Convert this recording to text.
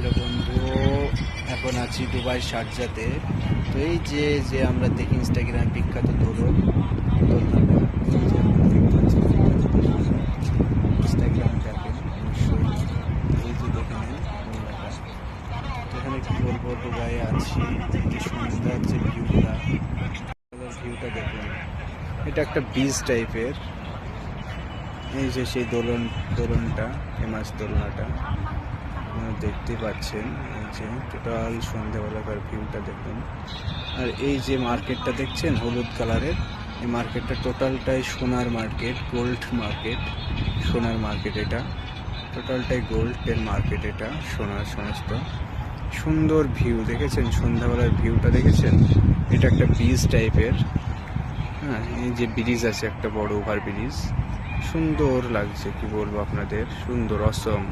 Hello বন্ধু, এখন আছি দুবাই শারজাতে। তো এই যে আমরা দেখি ইনস্টাগ্রামে বিখ্যাত দোলনাটা, এই যে আপনারা দেখতে পাচ্ছেন বিখ্যাত দোলনাটা, ইনস্টাগ্রামে দেখেন অবশ্যই। এই যে দেখে নেন দোলনাটা। তো এখানে কি বলবো, দুবাইয়ে আছি, কি সুন্দর যে ভিউটা দেখুন। এটা একটা বিচ টাইপের। এই যে সেই দোলনটা, ফেমাস দোলনাটা দেখতে পাচ্ছেন। এই যে টোটাল সন্ধ্যাবেলাকার ভিউটা দেখুন। আর এই যে মার্কেটটা দেখছেন হলুদ কালারের, এই মার্কেটটা টোটালটাই সোনার মার্কেট, গোল্ড মার্কেট, সোনার মার্কেট। এটা টোটালটাই গোল্ডের মার্কেট, এটা সোনার সমস্ত। সুন্দর ভিউ দেখেছেন, সন্ধ্যাবেলার ভিউটা দেখেছেন। এটা একটা ব্রিজ টাইপের। হ্যাঁ, এই যে ব্রিজ আছে, একটা বড় ওভার ব্রিজ, সুন্দর লাগছে, কি বলবো আপনাদের, সুন্দর, অসম।